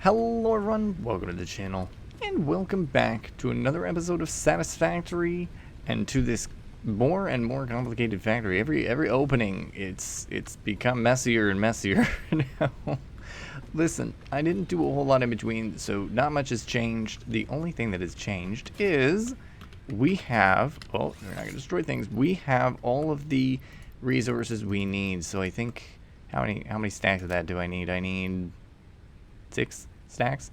Hello everyone, welcome to the channel, and welcome back to another episode of Satisfactory, and to this more and more complicated factory. Every opening, it's become messier and messier now. Listen, I didn't do a whole lot in between, so not much has changed. The only thing that has changed is we have, well, we're not going to destroy things, we have all of the resources we need. So I think, how many stacks of that do I need? I need 6 stacks.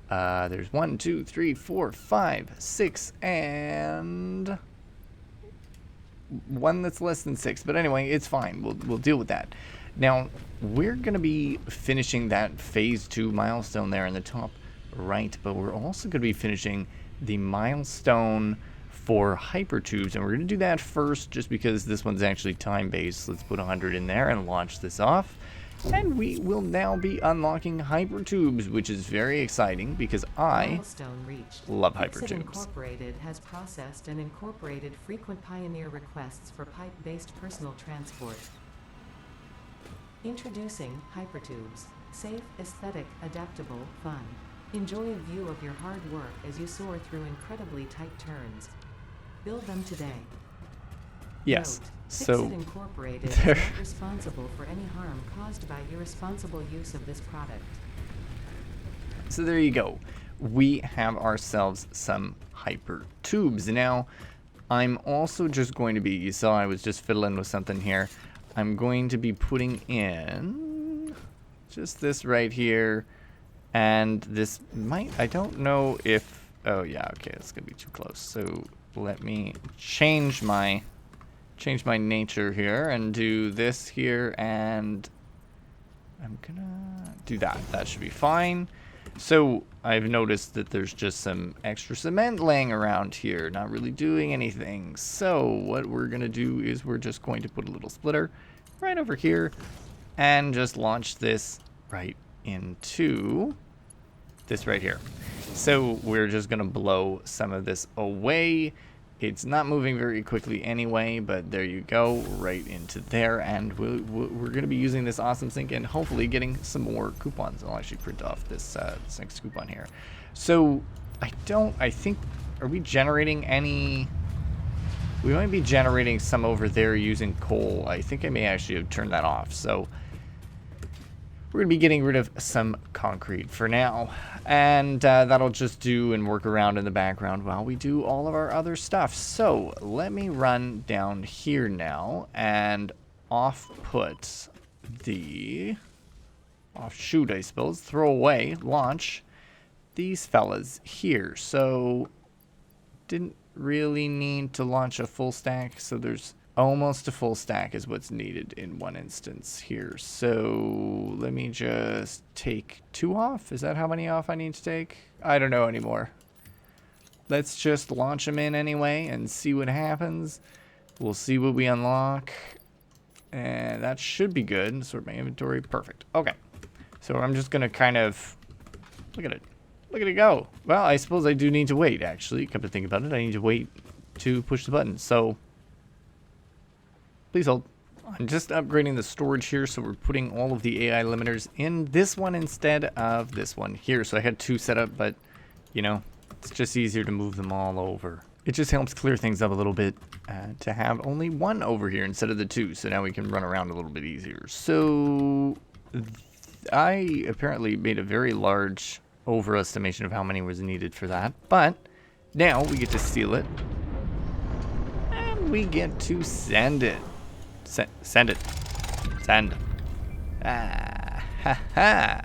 There's 1, 2, 3, 4, 5, 6, and one that's less than 6. But anyway, it's fine. We'll deal with that. Now we're gonna be finishing that phase 2 milestone there in the top right, but we're also gonna be finishing the milestone for Hypertubes, and we're gonna do that first just because this one's actually time-based. Let's put 100 in there and launch this off. And we will now be unlocking Hypertubes, which is very exciting because I love Hypertubes. Incorporated has processed and incorporated frequent Pioneer requests for pipe-based personal transport. Introducing Hypertubes. Safe, aesthetic, adaptable, fun. Enjoy a view of your hard work as you soar through incredibly tight turns. Build them today. Yes. Note, So Incorporated is not responsible for any harm caused by irresponsible use of this product. So there you go. We have ourselves some Hypertubes. Now, I'm also just going to be, you saw I was just fiddling with something here. I'm going to be putting in just this right here. And this might, I don't know if, oh yeah, okay, it's going to be too close. So let me change my nature here and do this here, and I'm gonna do that. That should be fine. So I've noticed that there's just some extra cement laying around here, not really doing anything. So what we're gonna do is we're just going to put a little splitter right over here and just launch this right into this right here. So we're just gonna blow some of this away. It's not moving very quickly anyway, but there you go, right into there. And we're going to be using this awesome sink and hopefully getting some more coupons. I'll actually print off this next coupon here. So I think, are we generating any? We might be generating some over there using coal. I think I may actually have turned that off. So we're going to be getting rid of some concrete for now. And that'll just do and work around in the background while we do all of our other stuff. So let me run down here now and offput the offshoot, I suppose, throw away, launch these fellas here. So didn't really need to launch a full stack. So there's almost a full stack is what's needed in one instance here. So let me just take 2 off. Is that how many off I need to take? I don't know anymore. Let's just launch them in anyway and see what happens. We'll see what we unlock. And that should be good. Sort my inventory. Perfect. Okay. So I'm just going to kind of... Look at it. Look at it go. Well, I suppose I do need to wait, actually. Come to think about it, I need to wait to push the button. So... please hold. I'm just upgrading the storage here, so we're putting all of the AI limiters in this one instead of this one here. So I had 2 set up, but, you know, it's just easier to move them all over. It just helps clear things up a little bit to have only 1 over here instead of the 2, so now we can run around a little bit easier. So I apparently made a very large overestimation of how many was needed for that, but now we get to steal it, and we get to send it. Send it. Send. Ah, ha ha.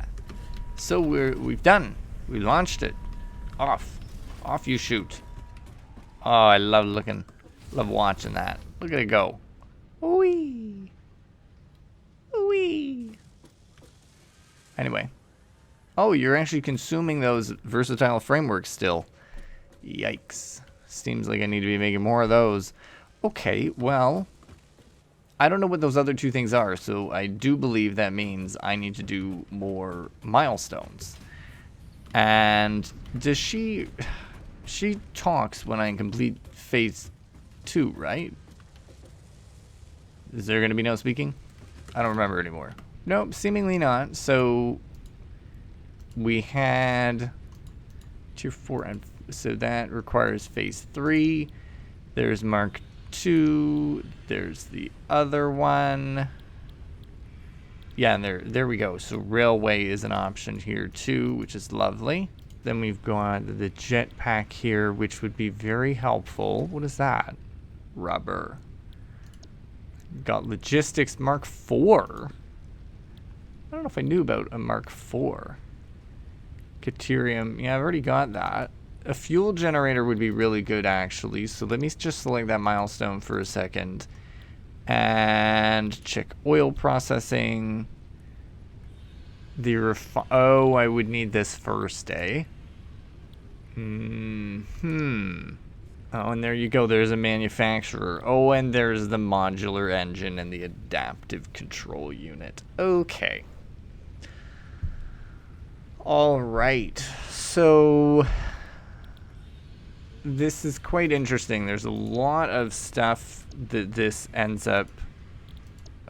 So we've done. We launched it. Off. Off you shoot. Oh, I love watching that. Look at it go. Wee. Wee. Anyway. Oh, you're actually consuming those versatile frameworks still. Yikes. Seems like I need to be making more of those. Okay, well... I don't know what those other 2 things are, so I do believe that means I need to do more milestones. And does she talks when I complete phase 2, right? Is there going to be no speaking? I don't remember anymore. Nope, seemingly not. So we had tier 4, and so that requires phase 3. There's Mark 2. There's the other one. Yeah, and there we go. So railway is an option here too, which is lovely. Then we've got the jetpack here, which would be very helpful. What is that? Rubber. Got logistics Mark 4. I don't know if I knew about a Mark 4. Caterium. Yeah, I've already got that. A fuel generator would be really good, actually. So let me just select that milestone for a second. And check oil processing. Oh, I would need this first, eh? Oh, and there you go. There's a manufacturer. Oh, and there's the modular engine and the adaptive control unit. Okay. All right. So this is quite interesting. There's a lot of stuff that this ends up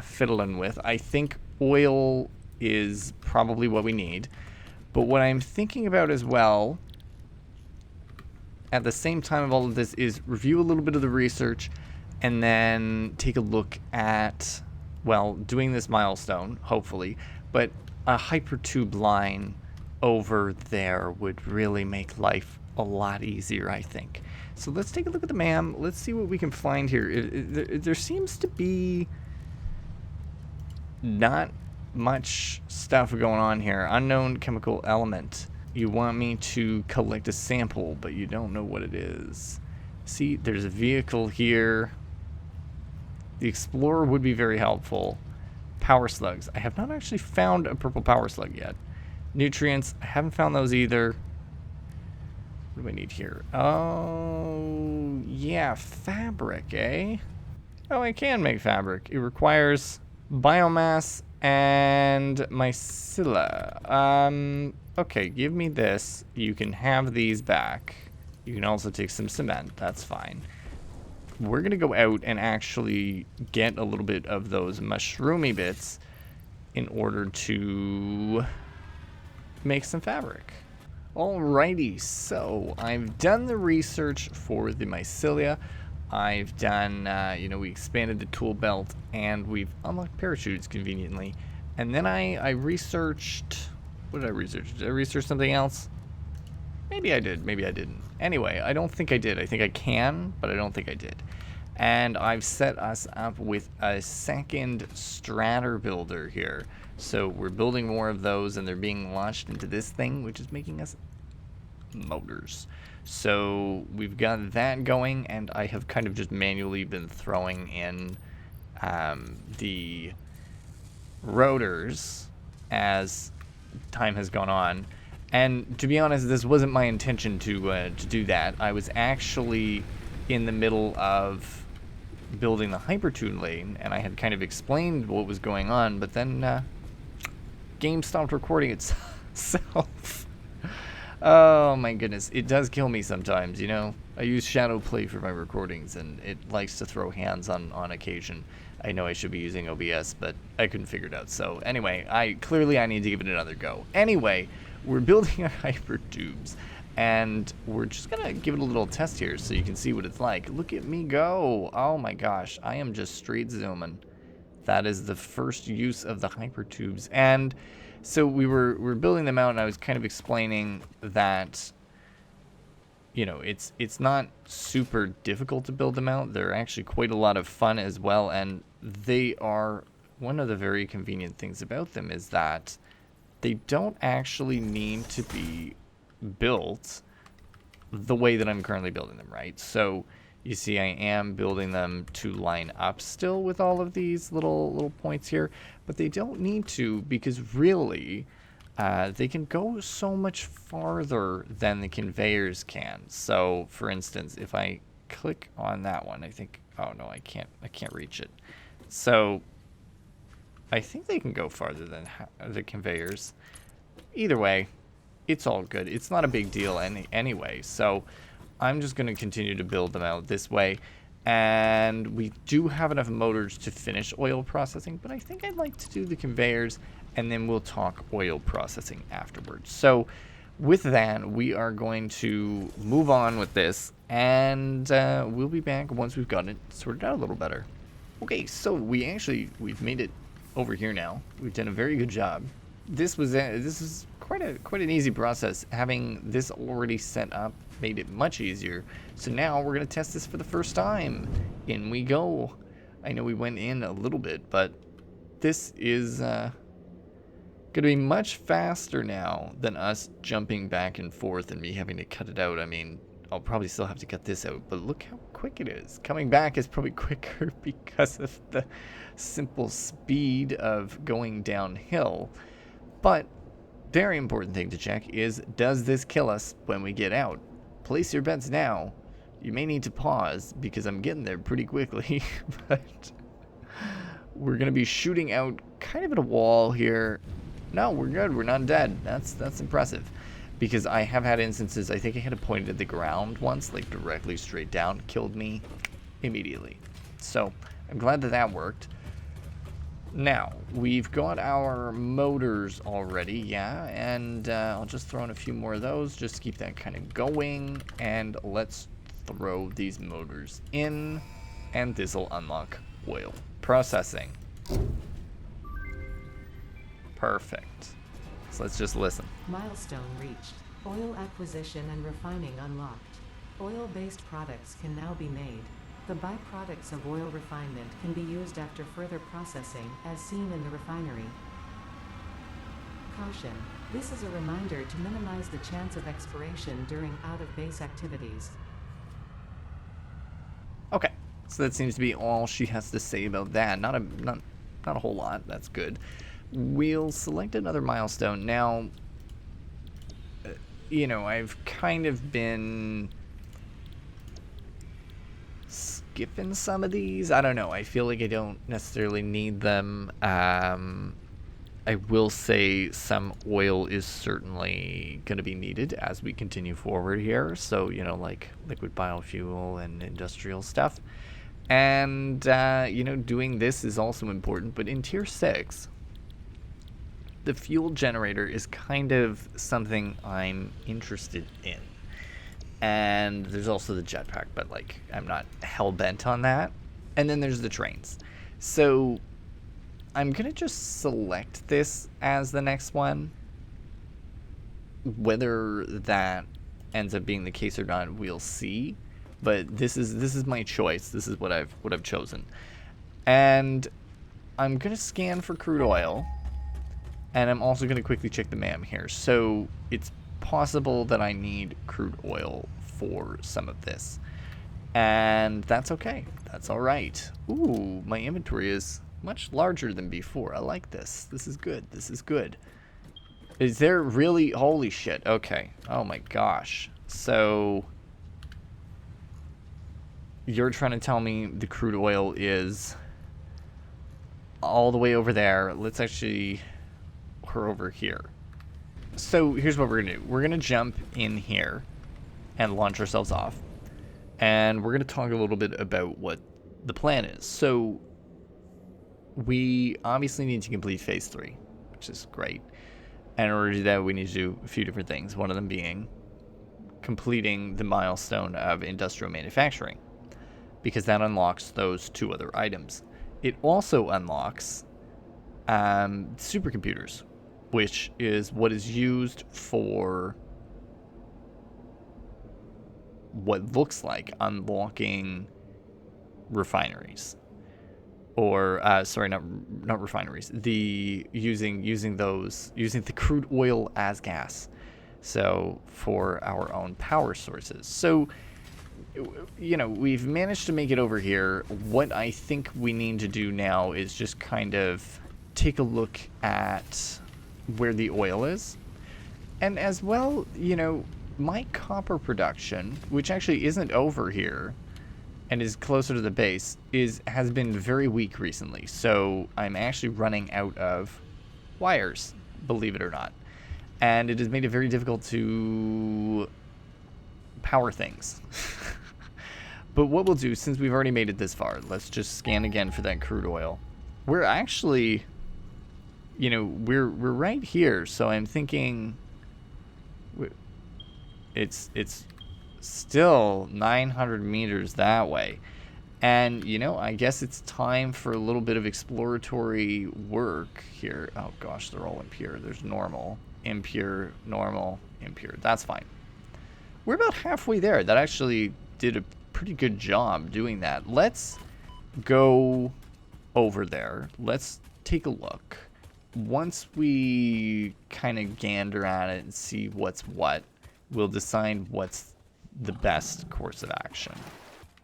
fiddling with. I think oil is probably what we need. But what I'm thinking about as well, at the same time of all of this, is review a little bit of the research and then take a look at, well, doing this milestone, hopefully, but a hypertube line over there would really make life a lot easier, I think. So let's take a look at the MAM. Let's see what we can find here. There seems to be not much stuff going on here. Unknown chemical element. You want me to collect a sample, but you don't know what it is. See, there's a vehicle here. The Explorer would be very helpful. Power slugs. I have not actually found a purple power slug yet. Nutrients. I haven't found those either. What do I need here? Oh, yeah, fabric, eh? Oh, I can make fabric. It requires biomass and mycella. Okay, give me this. You can have these back. You can also take some cement. That's fine. We're going to go out and actually get a little bit of those mushroomy bits in order to make some fabric. Alrighty, so I've done the research for the mycelia. I've done, we expanded the tool belt and we've unlocked parachutes conveniently. And then I researched, what did I research? Did I research something else? Maybe I did, maybe I didn't. Anyway, I don't think I did. I think I can, but I don't think I did. And I've set us up with a second stratter builder here. So we're building more of those and they're being launched into this thing, which is making us motors. So we've got that going, and I have kind of just manually been throwing in the rotors as time has gone on. And to be honest, this wasn't my intention to do that. I was actually in the middle of building the Hypertube lane, and I had kind of explained what was going on, but then game stopped recording itself. Oh my goodness, it does kill me sometimes, you know. I use Shadow Play for my recordings, and it likes to throw hands on occasion. I know I should be using OBS, but I couldn't figure it out. So anyway, I need to give it another go. Anyway, we're building our Hypertubes, and we're just gonna give it a little test here so you can see what it's like. Look at me go. Oh my gosh, I am just straight zooming. That is the first use of the Hypertubes. And so we're building them out, and I was kind of explaining that, you know, it's not super difficult to build them out. They're actually quite a lot of fun as well, and they are, one of the very convenient things about them is that they don't actually need to be built the way that I'm currently building them, right? So you see I am building them to line up still with all of these little points here, but they don't need to, because really they can go so much farther than the conveyors can. So for instance, if I click on that one, I think, oh no, I can't reach it. So I think they can go farther than the conveyors. Either way, it's all good. It's not a big deal anyway. So I'm just going to continue to build them out this way. And we do have enough motors to finish oil processing, but I think I'd like to do the conveyors and then we'll talk oil processing afterwards. So with that, we are going to move on with this, and we'll be back once we've gotten it sorted out a little better. Okay, so we've made it over here now. We've done a very good job. This is quite an easy process. Having this already set up made it much easier. So now we're gonna test this for the first time. In we go. I know we went in a little bit, but this is gonna be much faster now than us jumping back and forth and me having to cut it out. I mean, I'll probably still have to cut this out, but look how quick it is. Coming back is probably quicker because of the simple speed of going downhill. But very important thing to check is, does this kill us when we get out? Place your bets now. You may need to pause because I'm getting there pretty quickly, but we're gonna be shooting out kind of at a wall here. No, we're good. We're not dead. That's impressive. Because I have had instances, I think I had it pointed at the ground once, like directly straight down, killed me immediately. So I'm glad that that worked. Now, we've got our motors already, yeah, and I'll just throw in a few more of those just to keep that kind of going. And let's throw these motors in, and this will unlock oil processing. Perfect. So let's just listen. Milestone reached. Oil acquisition and refining unlocked. Oil-based products can now be made. The byproducts of oil refinement can be used after further processing, as seen in the refinery. Caution. This is a reminder to minimize the chance of expiration during out-of-base activities. Okay, so that seems to be all she has to say about that. Not a whole lot. That's good. We'll select another milestone. Now, you know, I've kind of been skipping some of these. I don't know. I feel like I don't necessarily need them. I will say some oil is certainly going to be needed as we continue forward here. So, you know, like liquid biofuel and industrial stuff. And, you know, doing this is also important. But in Tier 6... the fuel generator is kind of something I'm interested in. And there's also the jetpack, but like I'm not hell-bent on that. And then there's the trains. So I'm gonna just select this as the next one. Whether that ends up being the case or not, we'll see. But this is my choice. This is what I've chosen. And I'm gonna scan for crude oil. And I'm also going to quickly check the MAM here. So it's possible that I need crude oil for some of this. And that's okay. That's all right. Ooh, my inventory is much larger than before. I like this. This is good. This is good. Is there really? Holy shit. Okay. Oh my gosh. So you're trying to tell me the crude oil is all the way over there. Let's actually... her over here. So here's what we're gonna do. We're gonna jump in here and launch ourselves off, and we're gonna talk a little bit about what the plan is. So we obviously need to complete phase 3, which is great. And in order to do that, we need to do a few different things, one of them being completing the milestone of industrial manufacturing, because that unlocks those 2 other items. It also unlocks supercomputers, which is what is used for what looks like unlocking refineries, or sorry, not refineries. Using the crude oil as gas, so for our own power sources. So, you know, we've managed to make it over here. What I think we need to do now is just kind of take a look at where the oil is, and as well, you know, my copper production, which actually isn't over here and is closer to the base, has been very weak recently. So I'm actually running out of wires, believe it or not, and it has made it very difficult to power things. But what we'll do, since we've already made it this far, let's just scan again for that crude oil. We're actually you know, we're right here, so I'm thinking it's still 900 meters that way. And, you know, I guess it's time for a little bit of exploratory work here. Oh, gosh, they're all impure. There's normal, impure, normal, impure. That's fine. We're about halfway there. That actually did a pretty good job doing that. Let's go over there. Let's take a look. Once we kind of gander at it and see what's what, we'll decide what's the best course of action.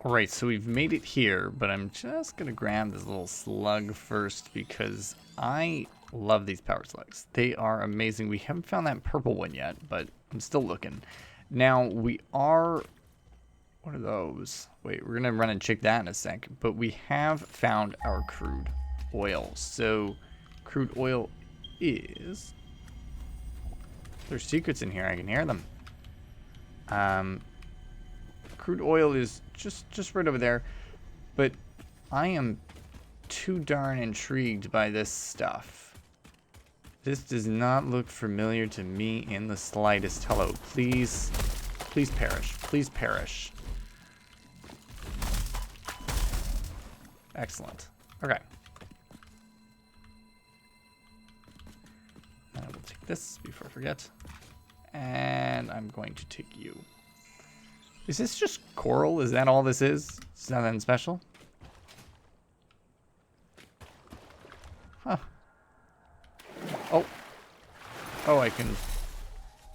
Alright, so we've made it here, but I'm just going to grab this little slug first because I love these power slugs. They are amazing. We haven't found that purple one yet, but I'm still looking. Now, we are... What are those? Wait, we're going to run and check that in a sec. But we have found our crude oil. So, crude oil is... There's secrets in here. I can hear them. Crude oil is just right over there, but I am too darn intrigued by this stuff. This does not look familiar to me in the slightest. Hello, please perish. Please perish. Excellent. Okay. I will take this before I forget. And I'm going to take you. Is this just coral? Is that all this is? It's nothing special? Huh. Oh. Oh, I can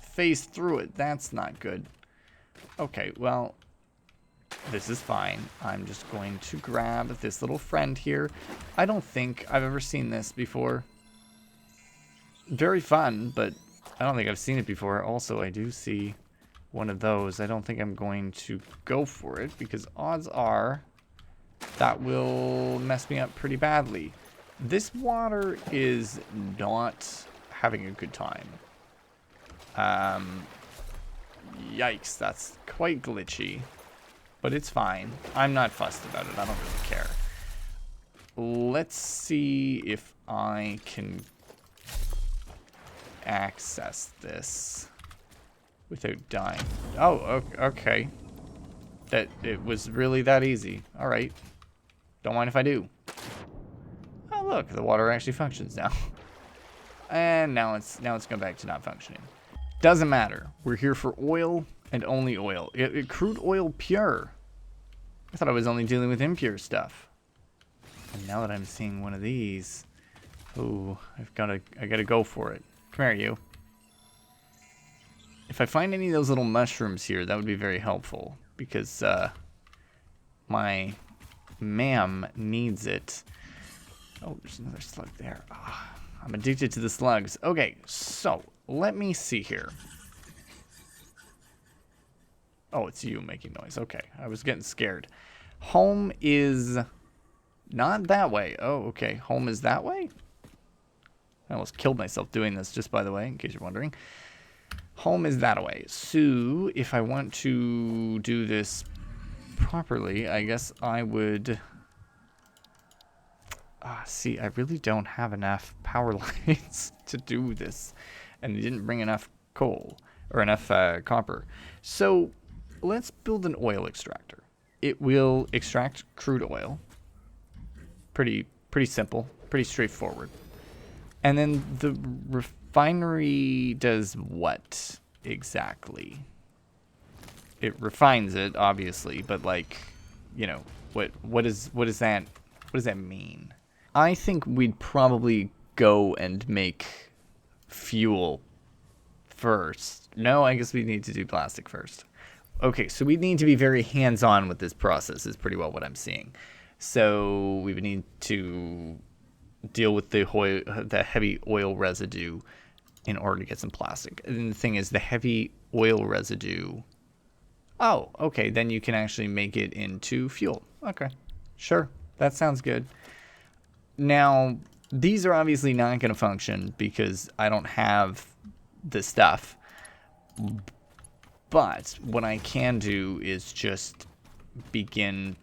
phase through it. That's not good. Okay, well, this is fine. I'm just going to grab this little friend here. I don't think I've ever seen this before. Very fun, but I don't think I've seen it before. Also, I do see one of those. I don't think I'm going to go for it because odds are that will mess me up pretty badly. This water is not having a good time. Yikes, that's quite glitchy, but it's fine. I'm not fussed about it. I don't really care. Let's see if I can access this without dying. Oh, okay. That it was really that easy. All right. Don't mind if I do. Oh, look, the water actually functions now. And now it's going back to not functioning. Doesn't matter. We're here for oil and only oil. Crude oil pure. I thought I was only dealing with impure stuff. And now that I'm seeing one of these, oh, I gotta go for it. Come here, you. If I find any of those little mushrooms here, that would be very helpful because my ma'am needs it. Oh, there's another slug there. Oh, I'm addicted to the slugs. Okay, so let me see here. Oh, it's you making noise. Okay, I was getting scared. Home is not that way. Oh, okay. Home is that way? I almost killed myself doing this, just by the way, in case you're wondering. Home is that way. So, if I want to do this properly, I guess I would... see, I really don't have enough power lines to do this. And they didn't bring enough coal, or enough copper. So, let's build an oil extractor. It will extract crude oil. Pretty simple, pretty straightforward. And then the refinery does what exactly? It refines it, obviously, but like, you know, what does that mean? I think we'd probably go and make fuel first. No, I guess we need to do plastic first. Okay, so we need to be very hands-on with this process is pretty well what I'm seeing. So we would need to deal with the heavy oil residue in order to get some plastic. And the thing is, the heavy oil residue... Oh, okay, then you can actually make it into fuel. Okay, sure, that sounds good. Now, these are obviously not going to function because I don't have the stuff. But what I can do is just begin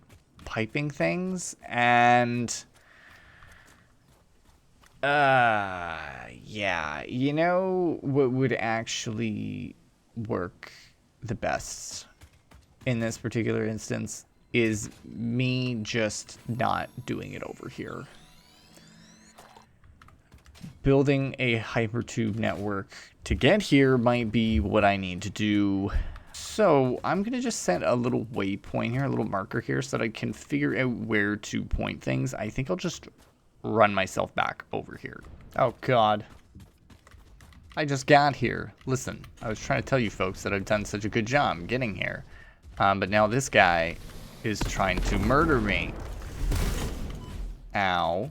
piping things, and Yeah. You know what would actually work the best in this particular instance is me just not doing it over here. Building a hypertube network to get here might be what I need to do. So I'm going to just set a little waypoint here, a little marker here, so that I can figure out where to point things. I think I'll just run myself back over here. Oh, God. I just got here. Listen, I was trying to tell you folks that I've done such a good job getting here. But now this guy is trying to murder me. Ow.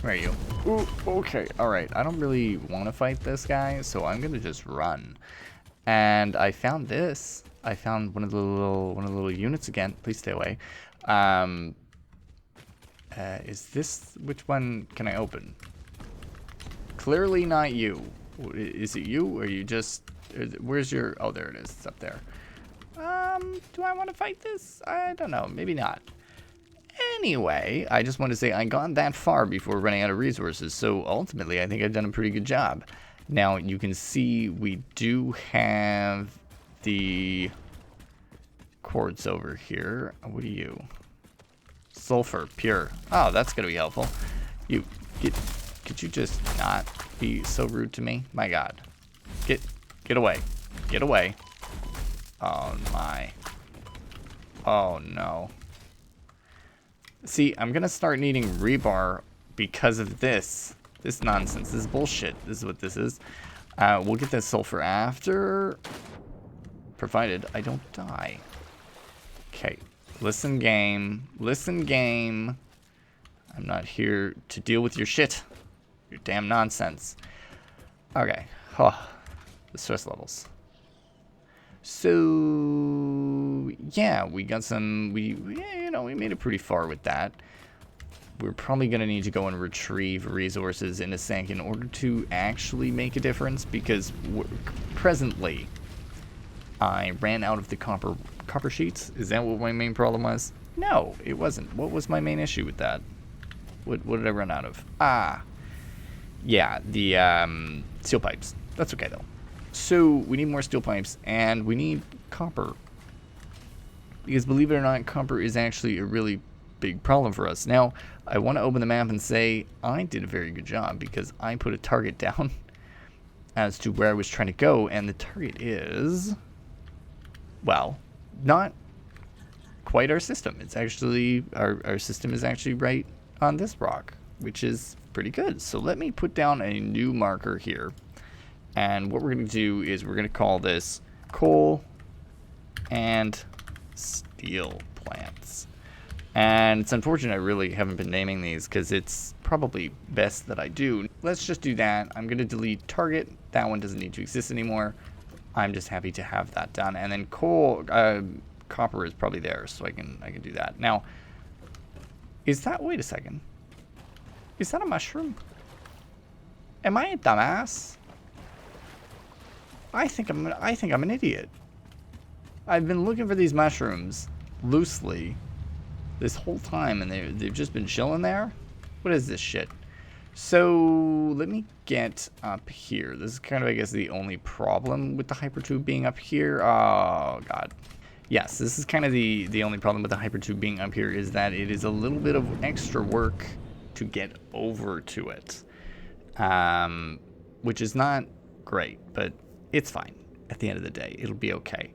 Where are you? Ooh, okay, alright. I don't really want to fight this guy, so I'm going to just run. And I found this. I found one of the little units again. Please stay away. Is this... Which one can I open? Clearly not you. Is it you, or you just... Where's your... Oh, there it is. It's up there. Do I want to fight this? I don't know. Maybe not. Anyway, I just want to say I got that far before running out of resources, so ultimately I think I've done a pretty good job. Now, you can see we do have the quartz over here. What are you? Sulphur, pure. Oh, that's going to be helpful. Could you just not be so rude to me? My God. Get away. Get away. Oh, my. Oh, no. See, I'm going to start needing rebar because of this. This nonsense. This is bullshit. This is what this is. We'll get this sulfur after. Provided I don't die. Okay. Listen, game. Listen, game. I'm not here to deal with your shit. Your damn nonsense. Okay. Oh, the stress levels. So, yeah, we got some, we made it pretty far with that. We're probably going to need to go and retrieve resources in a sec in order to actually make a difference, because presently I ran out of the copper sheets. Is that what my main problem was? No, it wasn't. What was my main issue with that? What did I run out of? Yeah, the steel pipes. That's okay, though. So, we need more steel pipes, and we need copper. Because believe it or not, copper is actually a really big problem for us. Now, I want to open the map and say I did a very good job, because I put a target down as to where I was trying to go, and the target is, well, not quite our system. It's actually, our system is actually right on this rock, which is pretty good. So let me put down a new marker here. And what we're going to do is we're going to call this coal and steel plants. And it's unfortunate I really haven't been naming these, because it's probably best that I do. Let's just do that. I'm going to delete target. That one doesn't need to exist anymore. I'm just happy to have that done. And then coal, copper is probably there, so I can do that. Now, is that, wait a second. Is that a mushroom? Am I a dumbass? I think I'm an idiot. I've been looking for these mushrooms loosely this whole time, and they've just been chilling there. What is this shit? So let me get up here. This is kind of, I guess, the only problem with the hypertube being up here. Oh God. Yes, this is kind of the only problem with the hypertube being up here, is that it is a little bit of extra work to get over to it, which is not great, but it's fine. At the end of the day, it'll be okay.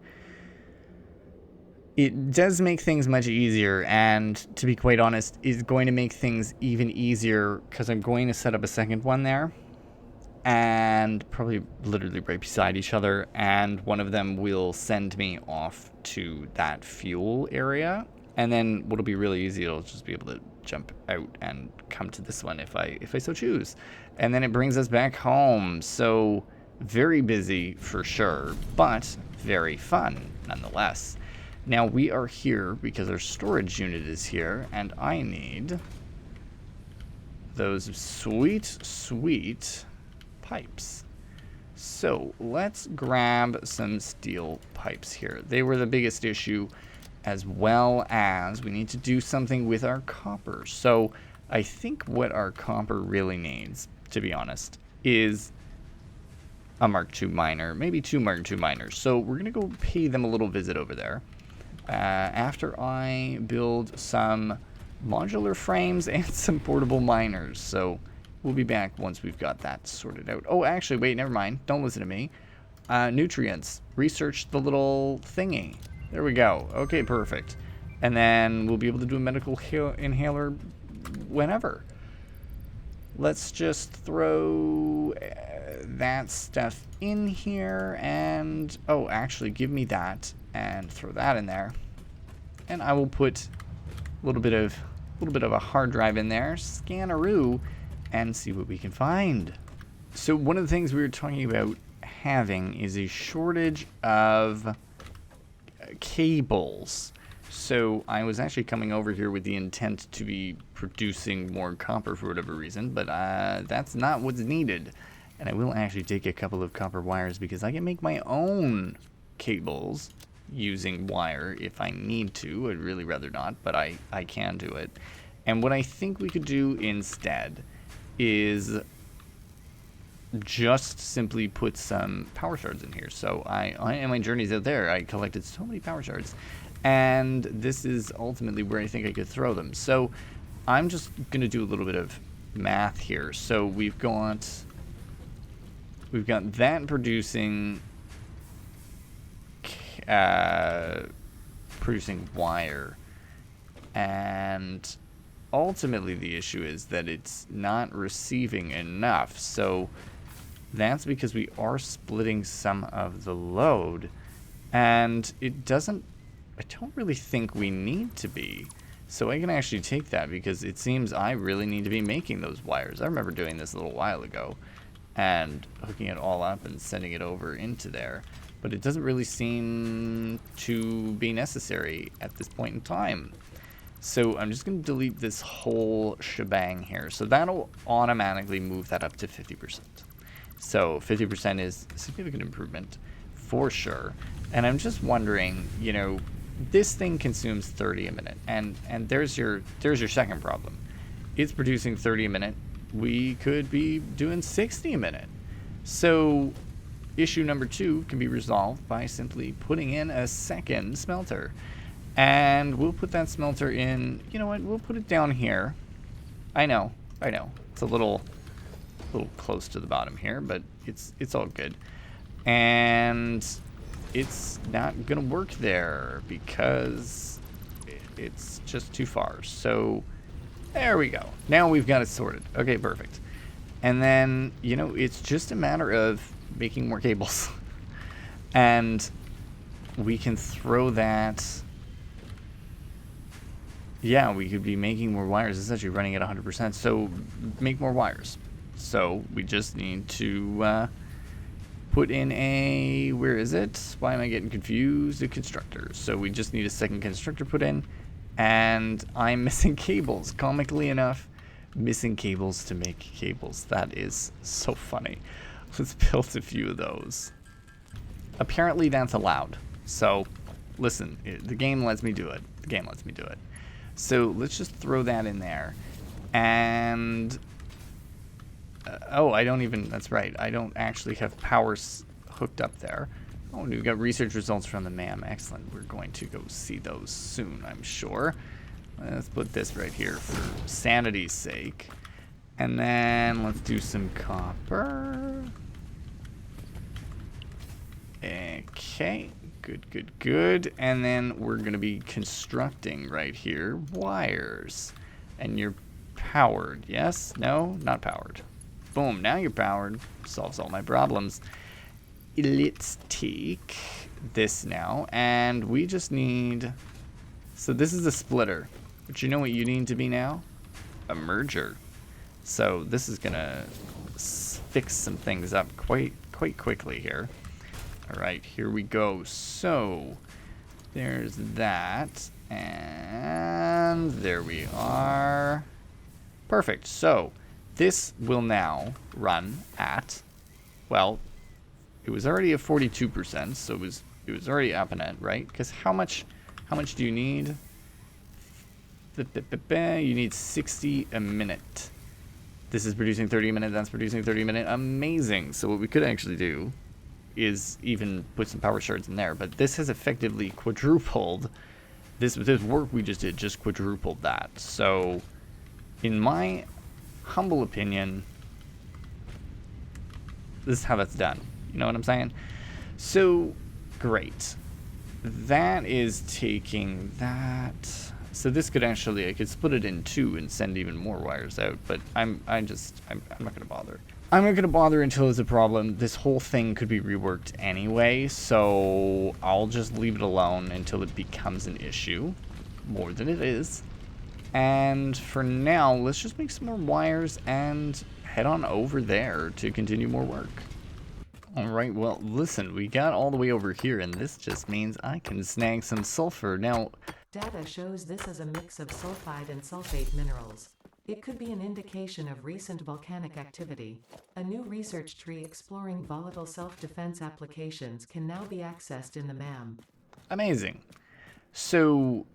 It does make things much easier, and to be quite honest, is going to make things even easier, because I'm going to set up a second one there, and probably literally right beside each other, and one of them will send me off to that fuel area, and then what'll be really easy, it'll just be able to jump out and come to this one if I so choose, and then it brings us back home. So very busy for sure, but very fun nonetheless. Now we are here because our storage unit is here, and I need those sweet pipes. So let's grab some steel pipes here. They were the biggest issue, as well as we need to do something with our copper. So I think what our copper really needs, to be honest, is a Mark II miner, maybe 2 Mark II miners. So we're going to go pay them a little visit over there. After I build some modular frames and some portable miners. So we'll be back once we've got that sorted out. Oh, actually, wait, never mind. Don't listen to me. Nutrients. Research the little thingy. There we go. Okay, perfect. And then we'll be able to do a medical inhaler whenever. Let's just throw that stuff in here and... Oh, actually, give me that and throw that in there. And I will put a little bit of a hard drive in there, scanaroo, and see what we can find. So one of the things we were talking about having is a shortage of cables. So I was actually coming over here with the intent to be producing more copper for whatever reason, but that's not what's needed. And I will actually take a couple of copper wires because I can make my own cables using wire if I need to. I'd really rather not, but I can do it. And what I think we could do instead is just simply put some power shards in here. So in my journeys out there, I collected so many power shards, and this is ultimately where I think I could throw them. So I'm just gonna do a little bit of math here. So we've got that producing wire, and ultimately the issue is that it's not receiving enough. So that's because we are splitting some of the load, and I don't really think we need to be. So I can actually take that because it seems I really need to be making those wires. I remember doing this a little while ago and hooking it all up and sending it over into there, but it doesn't really seem to be necessary at this point in time. So I'm just going to delete this whole shebang here. So that'll automatically move that up to 50%. So 50% is a significant improvement for sure. And I'm just wondering, you know, this thing consumes 30 a minute, and there's your second problem. It's producing 30 a minute. We could be doing 60 a minute. So issue number 2 can be resolved by simply putting in a second smelter. And we'll put that smelter in, you know what, we'll put it down here. I know. It's a little close to the bottom here, but it's all good. And it's not gonna work there because it's just too far. So there we go. Now we've got it sorted. Okay, perfect. And then, you know, it's just a matter of making more cables. And we can throw that. Yeah, we could be making more wires. It's actually running at 100%. So make more wires. So we just need to put in a, where is it? Why am I getting confused? A constructor. So we just need a second constructor put in. And I'm missing cables. Comically enough, missing cables to make cables. That is so funny. Let's build a few of those. Apparently that's allowed. So listen, the game lets me do it. The game lets me do it. So let's just throw that in there. And oh, I don't even, that's right, I don't actually have power hooked up there. Oh, we've got research results from the MAM. Excellent. We're going to go see those soon, I'm sure. Let's put this right here for sanity's sake. And then let's do some copper. Okay. Good. And then we're going to be constructing right here wires. And you're powered. Yes? No? Not powered. Boom. Now you're powered. Solves all my problems. Let's take this now. And we just need... So this is a splitter. But you know what you need to be now? A merger. So this is going to fix some things up quite quickly here. Alright, here we go. So, there's that. And there we are. Perfect. So, this will now run at, well, it was already at 42%, so it was already up and at, right? Because how much do you need? You need 60 a minute. This is producing 30 a minute, that's producing 30 a minute. Amazing. So what we could actually do is even put some power shards in there. But this has effectively quadrupled. This work we just did just quadrupled that. So in my humble opinion, this is how that's done. You know what I'm saying? So, great. That is taking that. So this could actually, I could split it in two and send even more wires out, but I'm not going to bother. I'm not going to bother until there's a problem. This whole thing could be reworked anyway, so I'll just leave it alone until it becomes an issue, more than it is. And for now, let's just make some more wires and head on over there to continue more work. Alright, well, listen, we got all the way over here, and this just means I can snag some sulfur. Now, Data shows this as a mix of sulfide and sulfate minerals. It could be an indication of recent volcanic activity. A new research tree exploring volatile self-defense applications can now be accessed in the MAM. amazing. So,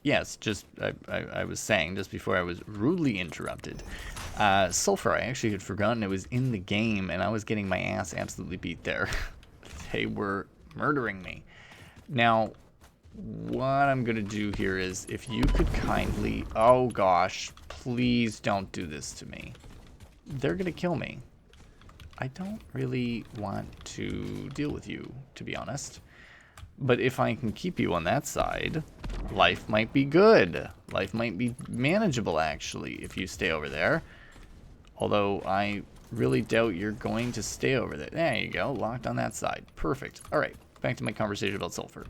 yes, just, I was saying, just before I was rudely interrupted, sulfur, I actually had forgotten it was in the game, and I was getting my ass absolutely beat there. They were murdering me. Now, what I'm going to do here is, if you could kindly, oh gosh, please don't do this to me. They're going to kill me. I don't really want to deal with you, to be honest. But if I can keep you on that side, life might be good. Life might be manageable, actually, if you stay over there. Although I really doubt you're going to stay over there. There you go, locked on that side. Perfect. All right, back to my conversation about sulfur.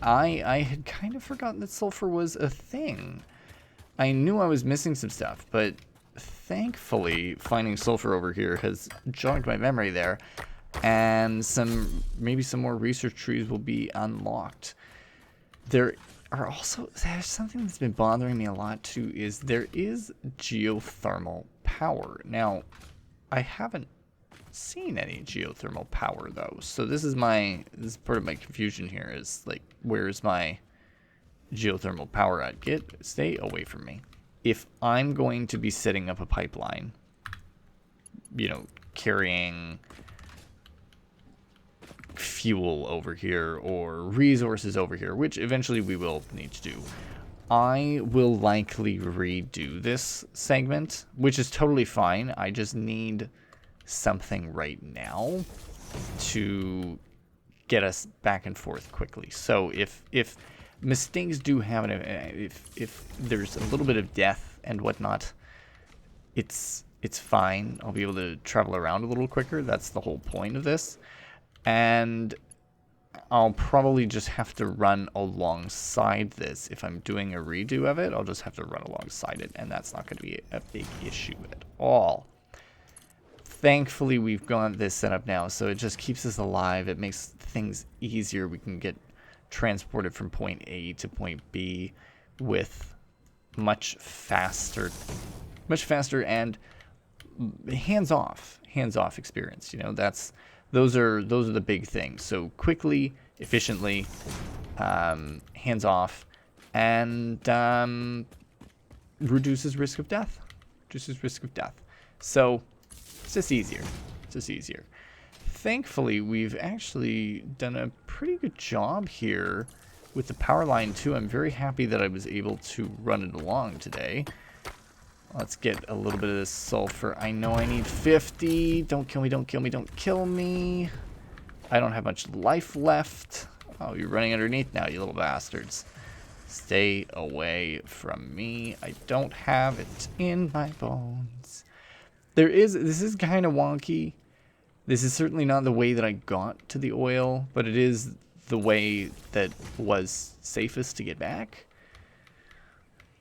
I had kind of forgotten that sulfur was a thing. I knew I was missing some stuff, but thankfully finding sulfur over here has jogged my memory there. And maybe some more research trees will be unlocked. There's something that's been bothering me a lot too, is there is geothermal power. Now, I haven't seen any geothermal power though, so this is part of my confusion here, is like, where's my geothermal power at? Stay away from me. If I'm going to be setting up a pipeline, you know, carrying fuel over here or resources over here, which eventually we will need to do, I will likely redo this segment, which is totally fine. I just need something right now to get us back and forth quickly. So if mistakes do happen, if there's a little bit of death and whatnot, it's fine. I'll be able to travel around a little quicker. That's the whole point of this. And I'll probably just have to run alongside this. If I'm doing a redo of it, I'll just have to run alongside it, and that's not going to be a big issue at all. Thankfully, we've got this set up now, so it just keeps us alive. It makes things easier. We can get transported from point A to point B with much faster and hands-off experience. You know, those are the big things. So quickly, efficiently, hands-off, and reduces risk of death. So it's just easier. Thankfully, we've actually done a pretty good job here with the power line too. I'm very happy that I was able to run it along today. Let's get a little bit of this sulfur. I know I need 50. Don't kill me. I don't have much life left. Oh, you're running underneath now, you little bastards. Stay away from me. I don't have it in my bones. This is kind of wonky. This is certainly not the way that I got to the oil, but it is the way that was safest to get back.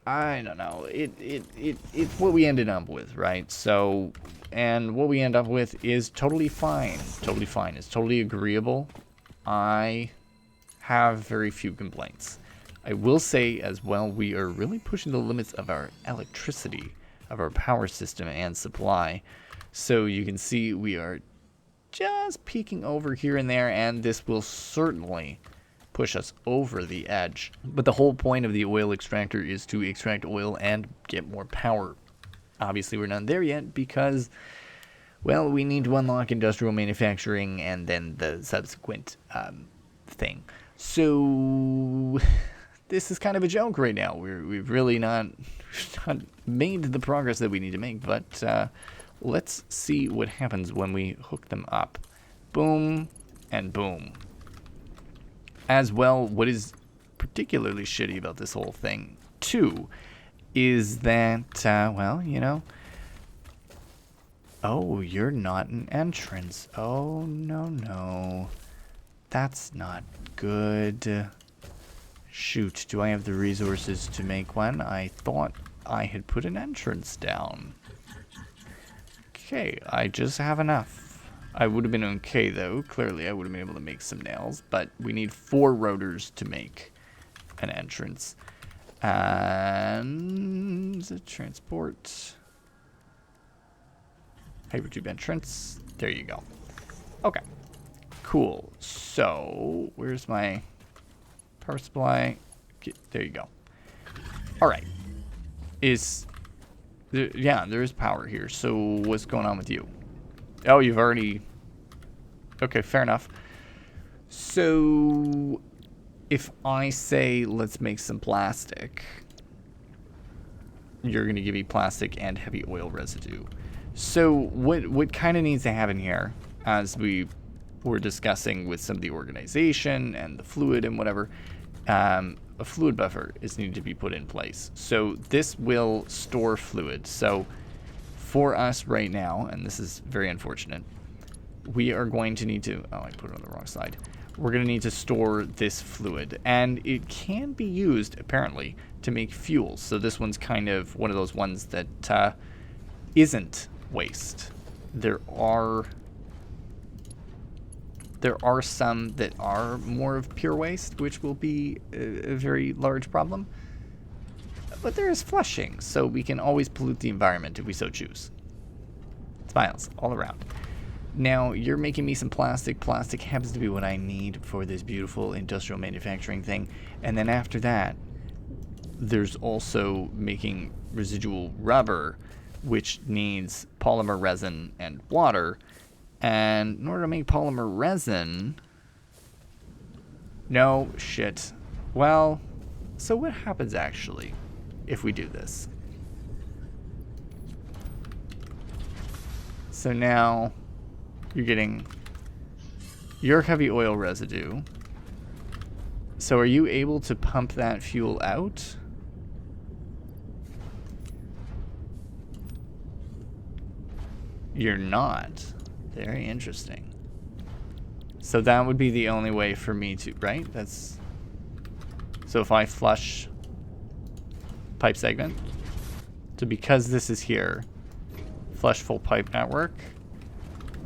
I don't know. It's what we ended up with, right? So, and what we end up with is totally fine. Totally fine. It's totally agreeable. I have very few complaints. I will say as well, we are really pushing the limits of our electricity, of our power system and supply. So you can see we are just peeking over here and there, and this will certainly push us over the edge. But the whole point of the oil extractor is to extract oil and get more power. Obviously, we're not there yet because, well, we need to unlock industrial manufacturing and then the subsequent thing. So this is kind of a joke right now. We've really not made the progress that we need to make, but let's see what happens when we hook them up. Boom and boom. As well, what is particularly shitty about this whole thing, too, is that, well, you know... Oh, you're not an entrance. Oh, no, no. That's not good. Shoot, do I have the resources to make one? I thought I had put an entrance down. Okay, I just have enough. I would have been okay, though. Clearly, I would have been able to make some nails, but we need 4 rotors to make an entrance. And transport. Hypertube entrance. There you go. Okay. Cool. So, where's my power supply? There you go. Alright. Yeah, there is power here. So, what's going on with you? Oh, you've already... Okay, fair enough. So, if I say, let's make some plastic, you're going to give me plastic and heavy oil residue. So, what kind of needs to happen here, as we were discussing with some of the organization and the fluid and whatever, a fluid buffer is needed to be put in place. So, this will store fluid. So, for us right now, and this is very unfortunate, we are going to need to... Oh, I put it on the wrong side. We're going to need to store this fluid. And it can be used, apparently, to make fuel. So this one's kind of one of those ones that isn't waste. There are some that are more of pure waste, which will be a very large problem. But there is flushing, so we can always pollute the environment if we so choose. Smiles all around. Now, you're making me some plastic. Plastic happens to be what I need for this beautiful industrial manufacturing thing. And then after that, there's also making residual rubber, which needs polymer resin and water. And in order to make polymer resin... No, shit. Well, so what happens actually if we do this? So now you're getting your heavy oil residue. So are you able to pump that fuel out? You're not. Very interesting. So that would be the only way for me to, right? That's... So if I flush pipe segment, so because this is here, flush full pipe network,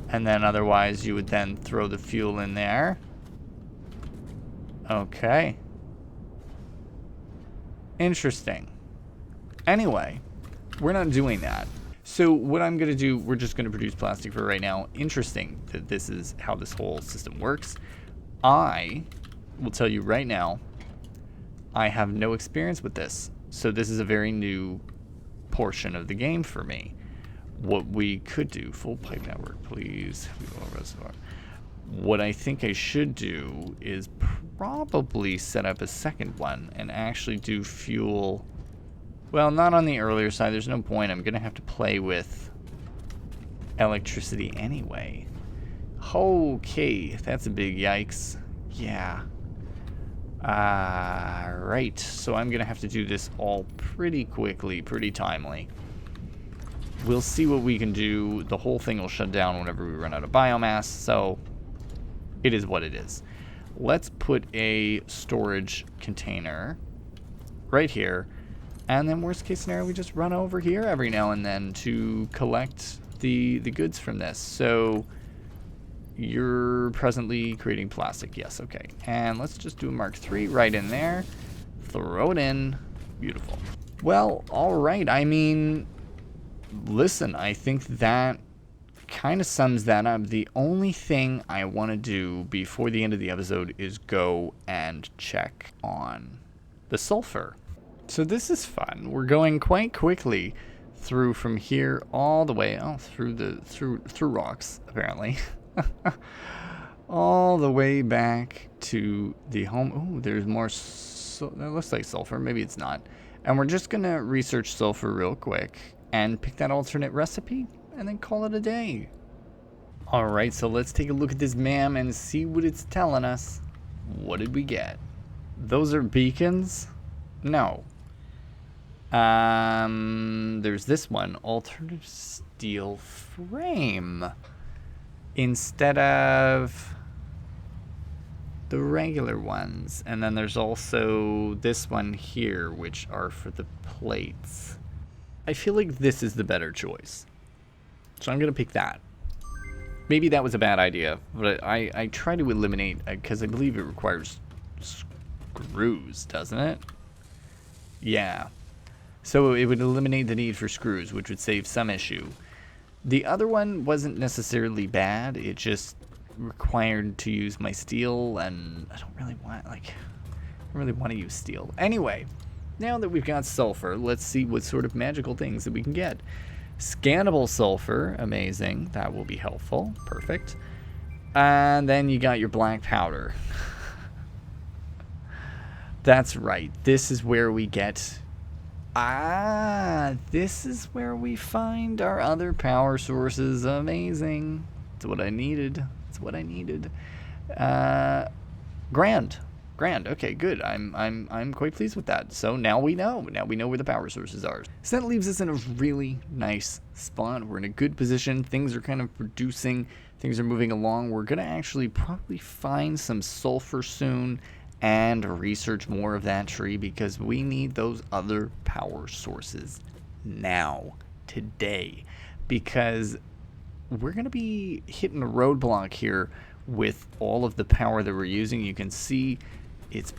and then otherwise you would then throw the fuel in there. Okay. Interesting. Anyway, we're not doing that. So what I'm going to do, we're just going to produce plastic for right now. Interesting that this is how this whole system works. I will tell you right now, I have no experience with this. So this is a very new portion of the game for me. What we could do, full pipe network, please. What I think I should do is probably set up a second one and actually do fuel. Well, not on the earlier side. There's no point. I'm going to have to play with electricity anyway. Okay, that's a big yikes. Yeah. Right. So I'm going to have to do this all pretty quickly, pretty timely. We'll see what we can do. The whole thing will shut down whenever we run out of biomass, so it is what it is. Let's put a storage container right here, and then worst case scenario, we just run over here every now and then to collect the goods from this. So you're presently creating plastic. Yes, okay. And let's just do a Mark III right in there. Throw it in. Beautiful. Well, all right. I mean... Listen, I think that kind of sums that up. The only thing I want to do before the end of the episode is go and check on the sulphur. So this is fun. We're going quite quickly through from here all the way through rocks apparently. All the way back to the home. Oh, there's more. That looks like sulphur. Maybe it's not. And we're just gonna research sulphur real quick and pick that alternate recipe and then call it a day. All right, so let's take a look at this map and see what it's telling us. What did we get? Those are beacons? No. There's this one, alternative steel frame, instead of the regular ones. And then there's also this one here, which are for the plates. I feel like this is the better choice, so I'm gonna pick that. Maybe that was a bad idea, but I try to eliminate, because I believe it requires screws, doesn't it? Yeah. So it would eliminate the need for screws, which would save some issue. The other one wasn't necessarily bad. It just required to use my steel, and I don't really want to use steel. Anyway, now that we've got sulphur, let's see what sort of magical things that we can get. Scannable sulphur, amazing. That will be helpful. Perfect. And then you got your black powder. That's right. This is where we get... this is where we find our other power sources. Amazing. That's what I needed. That's what I needed. Grand. Okay, good. I'm quite pleased with that. So now we know. Now we know where the power sources are. So that leaves us in a really nice spot. We're in a good position. Things are kind of producing. Things are moving along. We're gonna actually probably find some sulphur soon and research more of that tree, because we need those other power sources now, today, because we're going to be hitting a roadblock here with all of the power that we're using. You can see it's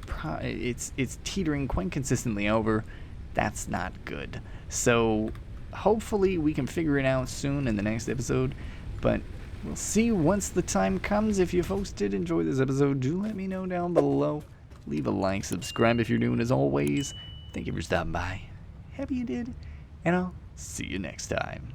teetering quite consistently over. That's not good. So hopefully we can figure it out soon in the next episode, but we'll see once the time comes. If you folks did enjoy this episode, do let me know down below. Leave a like, subscribe if you're new, and as always, thank you for stopping by. Happy you did, and I'll see you next time.